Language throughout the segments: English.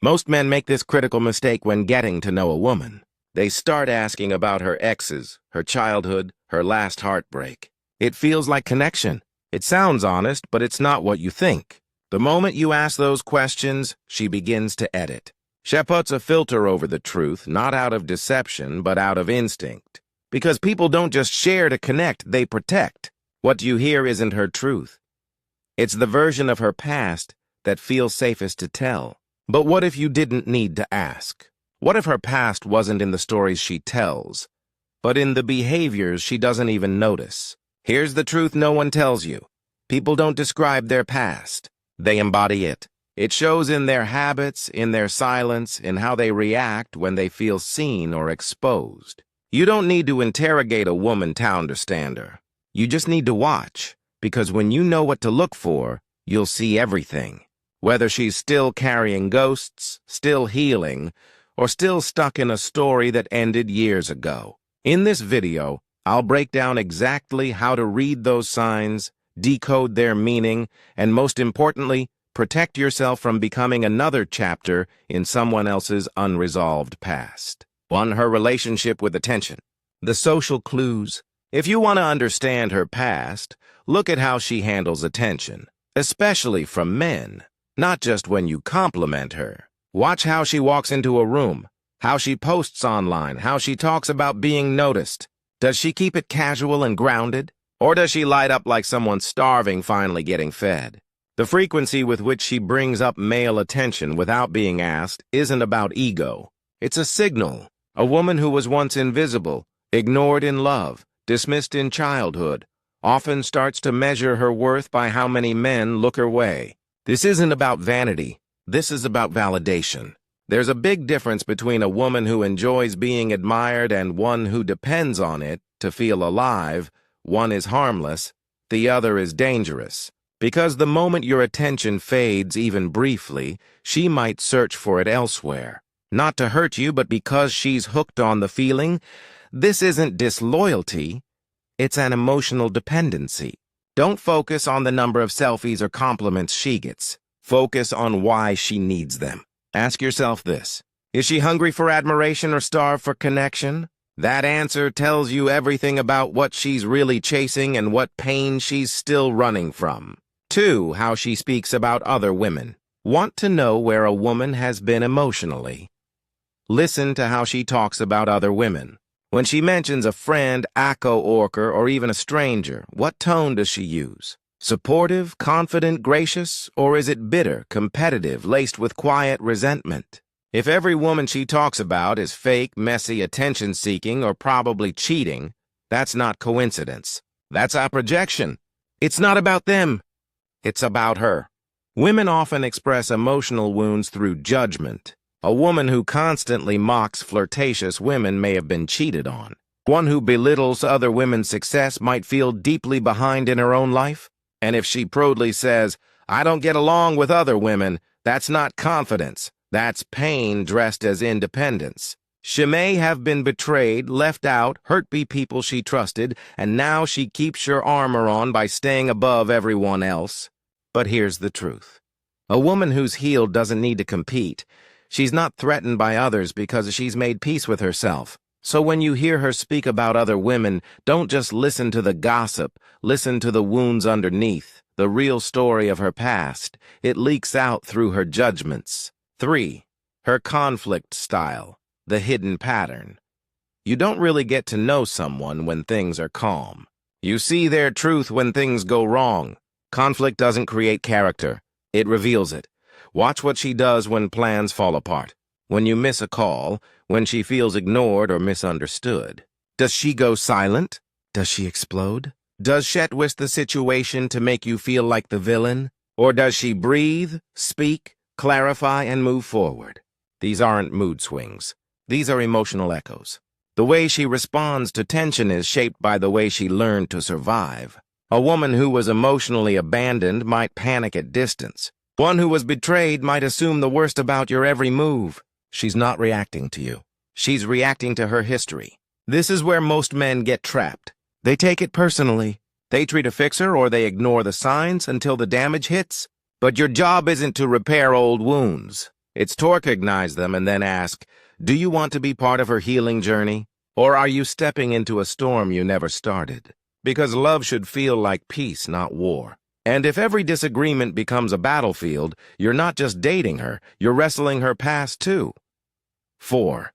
Most men make this critical mistake when getting to know a woman. They start asking about her exes, her childhood, her last heartbreak. It feels like connection. It sounds honest, but it's not what you think. The moment you ask those questions, she begins to edit. She puts a filter over the truth, not out of deception, but out of instinct. Because people don't just share to connect, they protect. What you hear isn't her truth. It's the version of her past that feels safest to tell. But what if you didn't need to ask? What if her past wasn't in the stories she tells, but in the behaviors she doesn't even notice? Here's the truth no one tells you. People don't describe their past. They embody it. It shows in their habits, in their silence, in how they react when they feel seen or exposed. You don't need to interrogate a woman to understand her. You just need to watch, because when you know what to look for, you'll see everything. Whether she's still carrying ghosts, still healing, or still stuck in a story that ended years ago. In this video, I'll break down exactly how to read those signs, decode their meaning, and most importantly, protect yourself from becoming another chapter in someone else's unresolved past. 1. Her relationship with attention. The social clues. If you want to understand her past, look at how she handles attention, especially from men. Not just when you compliment her. Watch how she walks into a room, how she posts online, how she talks about being noticed. Does she keep it casual and grounded? Or does she light up like someone starving finally getting fed? The frequency with which she brings up male attention without being asked isn't about ego. It's a signal. A woman who was once invisible, ignored in love, dismissed in childhood, often starts to measure her worth by how many men look her way. This isn't about vanity. This is about validation. There's a big difference between a woman who enjoys being admired and one who depends on it to feel alive. One is harmless, the other is dangerous. Because the moment your attention fades even briefly, she might search for it elsewhere. Not to hurt you, but because she's hooked on the feeling. This isn't disloyalty. It's an emotional dependency. Don't focus on the number of selfies or compliments she gets. Focus on why she needs them. Ask yourself this. Is she hungry for admiration or starved for connection? That answer tells you everything about what she's really chasing and what pain she's still running from. 2. How she speaks about other women. Want to know where a woman has been emotionally? Listen to how she talks about other women. When she mentions a friend, a co-worker, or even a stranger, what tone does she use? Supportive, confident, gracious, or is it bitter, competitive, laced with quiet resentment? If every woman she talks about is fake, messy, attention-seeking, or probably cheating, that's not coincidence. That's a projection. It's not about them. It's about her. Women often express emotional wounds through judgment. A woman who constantly mocks flirtatious women may have been cheated on. One who belittles other women's success might feel deeply behind in her own life. And if she proudly says, "I don't get along with other women," that's not confidence. That's pain dressed as independence. She may have been betrayed, left out, hurt by people she trusted, and now she keeps her armor on by staying above everyone else. But here's the truth. A woman who's healed doesn't need to compete. She's not threatened by others because she's made peace with herself. So when you hear her speak about other women, don't just listen to the gossip. Listen to the wounds underneath, the real story of her past. It leaks out through her judgments. 3. Her conflict style, the hidden pattern. You don't really get to know someone when things are calm. You see their truth when things go wrong. Conflict doesn't create character. It reveals it. Watch what she does when plans fall apart, when you miss a call, when she feels ignored or misunderstood. Does she go silent? Does she explode? Does she twist the situation to make you feel like the villain? Or does she breathe, speak, clarify, and move forward? These aren't mood swings. These are emotional echoes. The way she responds to tension is shaped by the way she learned to survive. A woman who was emotionally abandoned might panic at distance. One who was betrayed might assume the worst about your every move. She's not reacting to you. She's reacting to her history. This is where most men get trapped. They take it personally. They treat a fixer or they ignore the signs until the damage hits. But your job isn't to repair old wounds. It's to recognize them and then ask, do you want to be part of her healing journey? Or are you stepping into a storm you never started? Because love should feel like peace, not war. And if every disagreement becomes a battlefield, you're not just dating her, you're wrestling her past too. 4.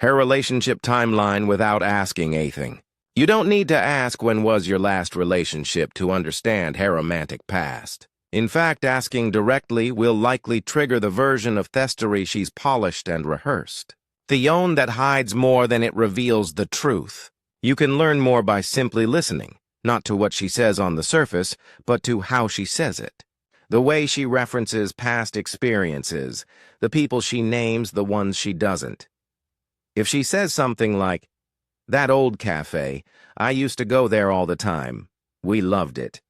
Her relationship timeline without asking anything. You don't need to ask when was your last relationship to understand her romantic past. In fact, asking directly will likely trigger the version of thestery she's polished and rehearsed. The yawn that hides more than it reveals the truth. You can learn more by simply listening, not to what she says on the surface, but to how she says it. The way she references past experiences, the people she names, the ones she doesn't. If she says something like, "That old cafe, I used to go there all the time. We loved it."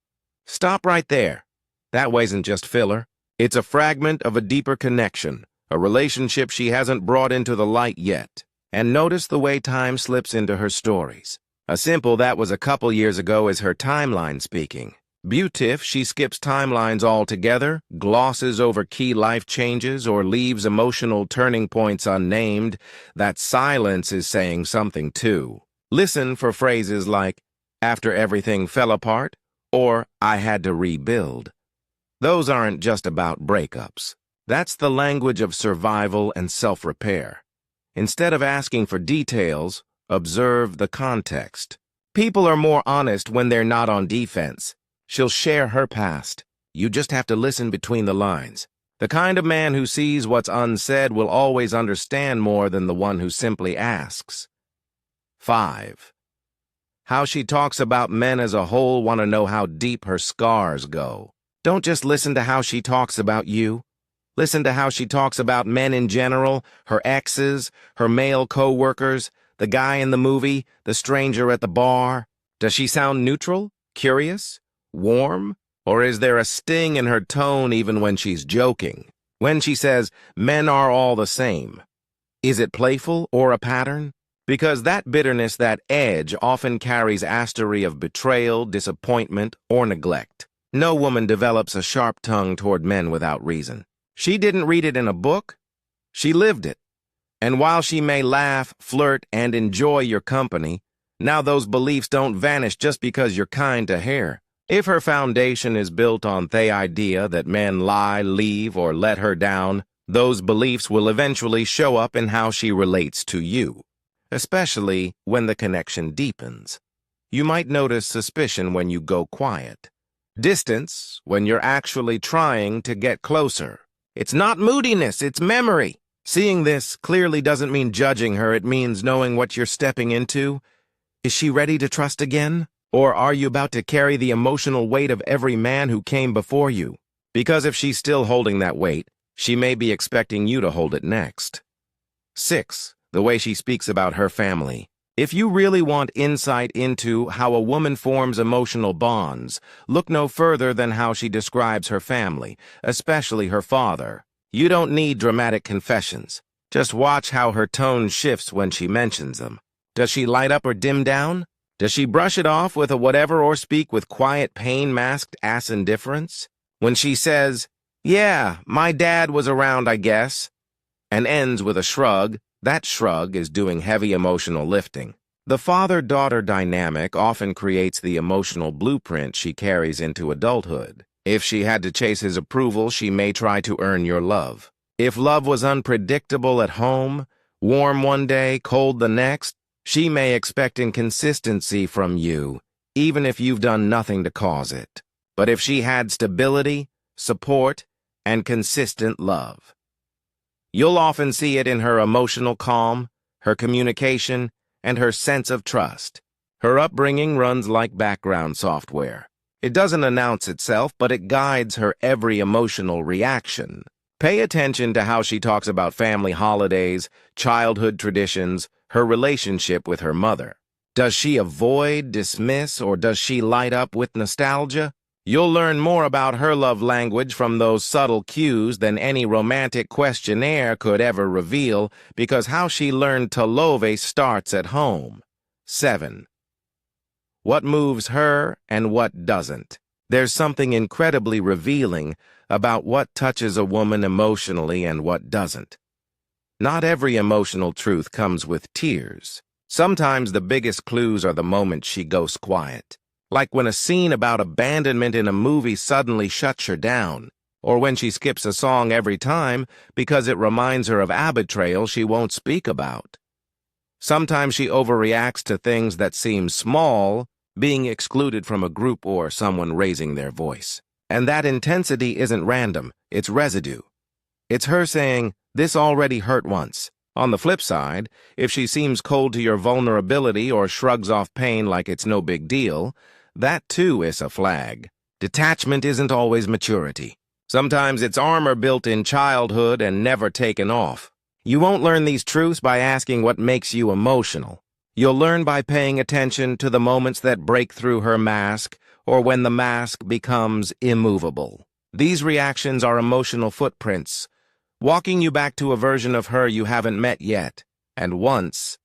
Stop right there. That wasn't just filler. It's a fragment of a deeper connection, a relationship she hasn't brought into the light yet. And notice the way time slips into her stories. A simple "that was a couple years ago" is her timeline speaking. Beautif, she skips timelines altogether, glosses over key life changes, or leaves emotional turning points unnamed. That silence is saying something too. Listen for phrases like, "after everything fell apart," or "I had to rebuild." Those aren't just about breakups. That's the language of survival and self-repair. Instead of asking for details, observe the context. People are more honest when they're not on defense. She'll share her past. You just have to listen between the lines. The kind of man who sees what's unsaid will always understand more than the one who simply asks. 5. How she talks about men as a whole. Want to know how deep her scars go. Don't just listen to how she talks about you. Listen to how she talks about men in general, her exes, her male co-workers, the guy in the movie, the stranger at the bar. Does she sound neutral, curious, warm? Or is there a sting in her tone even when she's joking? When she says, "men are all the same," is it playful or a pattern? Because that bitterness, that edge, often carries astery of betrayal, disappointment, or neglect. No woman develops a sharp tongue toward men without reason. She didn't read it in a book. She lived it. And while she may laugh, flirt, and enjoy your company, now those beliefs don't vanish just because you're kind to her. If her foundation is built on the idea that men lie, leave, or let her down, those beliefs will eventually show up in how she relates to you, especially when the connection deepens. You might notice suspicion when you go quiet. Distance when you're actually trying to get closer. It's not moodiness, it's memory. Seeing this clearly doesn't mean judging her, it means knowing what you're stepping into. Is she ready to trust again? Or are you about to carry the emotional weight of every man who came before you? Because if she's still holding that weight, she may be expecting you to hold it next. 6. The way she speaks about her family. If you really want insight into how a woman forms emotional bonds, look no further than how she describes her family, especially her father. You don't need dramatic confessions. Just watch how her tone shifts when she mentions them. Does she light up or dim down? Does she brush it off with a whatever or speak with quiet pain-masked ass indifference? When she says, "Yeah, my dad was around, I guess," and ends with a shrug, that shrug is doing heavy emotional lifting. The father-daughter dynamic often creates the emotional blueprint she carries into adulthood. If she had to chase his approval, she may try to earn your love. If love was unpredictable at home, warm one day, cold the next, she may expect inconsistency from you, even if you've done nothing to cause it. But if she had stability, support, and consistent love, you'll often see it in her emotional calm, her communication, and her sense of trust. Her upbringing runs like background software. It doesn't announce itself, but it guides her every emotional reaction. Pay attention to how she talks about family holidays, childhood traditions, her relationship with her mother. Does she avoid, dismiss, or does she light up with nostalgia? You'll learn more about her love language from those subtle cues than any romantic questionnaire could ever reveal, because how she learned to love starts at home. 7. What moves her and what doesn't. There's something incredibly revealing about what touches a woman emotionally and what doesn't. Not every emotional truth comes with tears. Sometimes the biggest clues are the moments she goes quiet. Like when a scene about abandonment in a movie suddenly shuts her down, or when she skips a song every time because it reminds her of a betrayal she won't speak about. Sometimes she overreacts to things that seem small, being excluded from a group or someone raising their voice. And that intensity isn't random, it's residue. It's her saying, "This already hurt once." On the flip side, if she seems cold to your vulnerability or shrugs off pain like it's no big deal, that too is a flag. Detachment isn't always maturity. Sometimes it's armor built in childhood and never taken off. You won't learn these truths by asking what makes you emotional. You'll learn by paying attention to the moments that break through her mask or when the mask becomes immovable. These reactions are emotional footprints, walking you back to a version of her you haven't met yet, and once